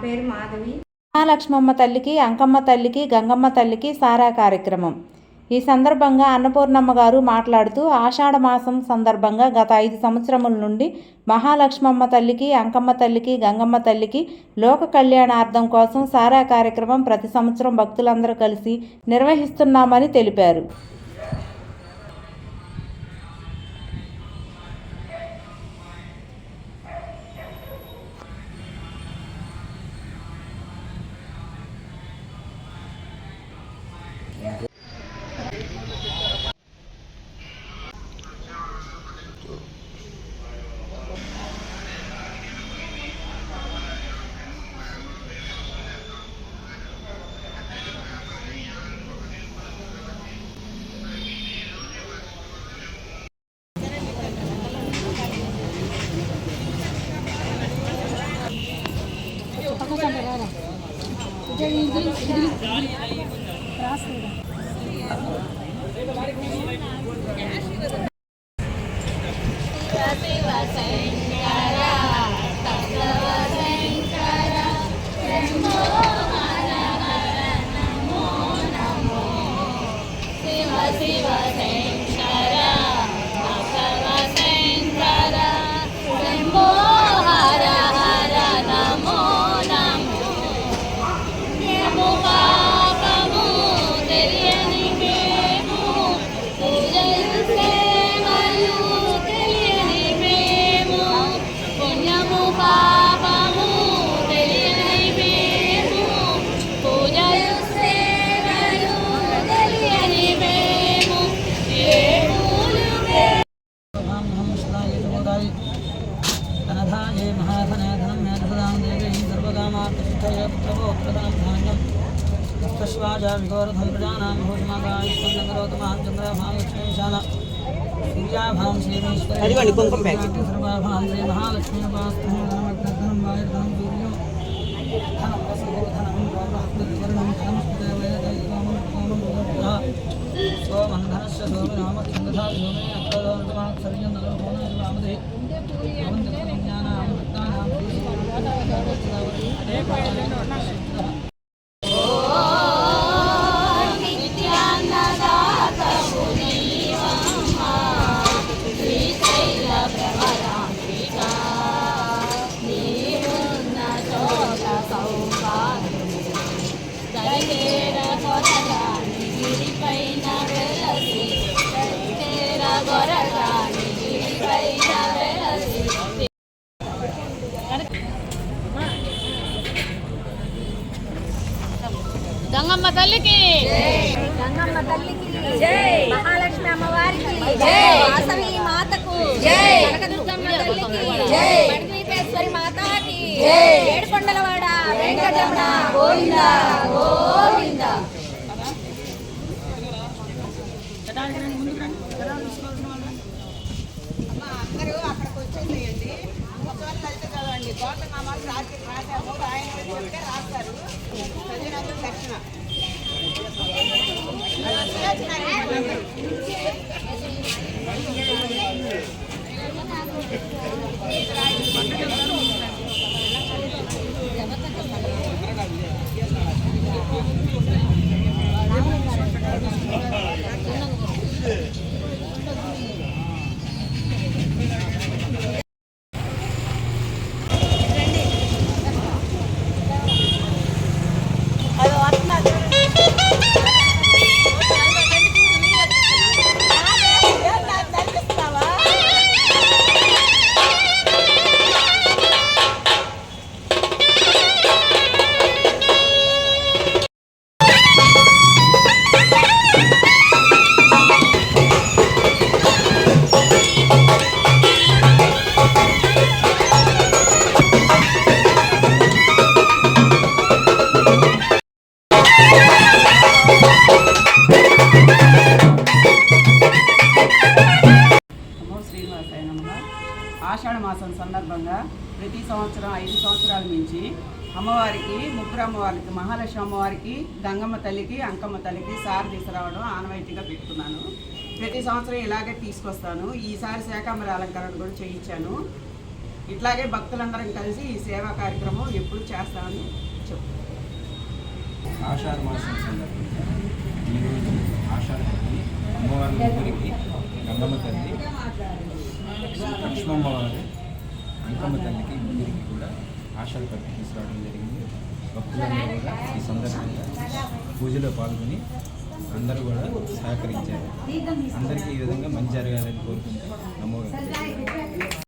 పేరు మాధవి. మహాలక్ష్మమ్మ తల్లికి, అంకమ్మ తల్లికి, గంగమ్మ తల్లికి సారా కార్యక్రమం. ఈ సందర్భంగా అన్నపూర్ణమ్మ గారు మాట్లాడుతూ ఆషాఢ మాసం సందర్భంగా గత 5 సంవత్సరముల నుండి మహాలక్ష్మమ్మ తల్లికి, అంకమ్మ తల్లికి, గంగమ్మ తల్లికి లోక కళ్యాణార్థం కోసం సారా కార్యక్రమం ప్రతి సంవత్సరం భక్తులందరూ కలిసి నిర్వహిస్తున్నామని తెలిపారు. विगोरधं प्रजानां भूषमागायुष्मन्दकरोतमां चन्द्रभालक्ष्मीशाला सूर्याभां श्रीमेश्वरी सर्वाभां श्री महालक्ष्मीपास्थं वायुर्धनं सूर्यो धनं वसुधनं गौरहस्वर्णं धनस्पदेवयदैवं स्वमन्धनस्य सोमनामक्षं तथा सोमे अत्रदोर्तमाक्षर्यं नलोभोनैर्वामदे अवन्तकविज्ञानां भक्तानां గంగమ్మ తల్లికి గంగమ్మ తల్లికి జై, మహాలక్ష్మి అమ్మవారికి జై, వాసవి మాతకు జై, కనకదుర్గమ్మ తల్లికి జై, పడివీపేశ్వరి మాతాకి జై, ఏడుకొండలవాడ వెంకటరమణ గోవింద గోవింద. అందరూ అక్కడికి వచ్చేసేయండి. ముసలి అయితే చదవండి. గోటనామాలు రాశాము. రాయని చెప్తే రాస్తారు. చదివినందుకు దక్షిణ ఆషాఢ మాసం సందర్భంగా ప్రతి సంవత్సరం 5 సంవత్సరాల నుంచి అమ్మవారికి, ముగ్గురు అమ్మవారికి, మహాలక్ష్మి అమ్మవారికి, గంగమ్మ తల్లికి, అంకమ్మ తల్లికి సారి తీసుకురావడం ఆనవాయితీగా పెట్టుకున్నాను. ప్రతి సంవత్సరం ఇలాగే తీసుకొస్తాను. ఈసారి శాకాంబరి అలంకరణ కూడా చేయించాను. ఇట్లాగే భక్తులందరం కలిసి ఈ సేవా కార్యక్రమం ఎప్పుడు చేస్తామని చెప్తాం. ఆషాఢ మాసం సందర్భంగా ఈరోజు ఆషాఢ అమ్మవారి ముగ్గురికి గంగమ్మ తల్లి, లక్ష్మమ్మ వారి, అంకమ్మ తల్లికి ముగ్గురికి కూడా ఆషాఢ కట్టి తీసుకురావడం జరిగింది. భక్తులందరూ కూడా ఈ సందర్భంగా పూజలో పాల్గొని అందరూ కూడా సహకరించారు. అందరికీ ఈ విధంగా మంచి జరగాలని కోరుకుంటూ నమో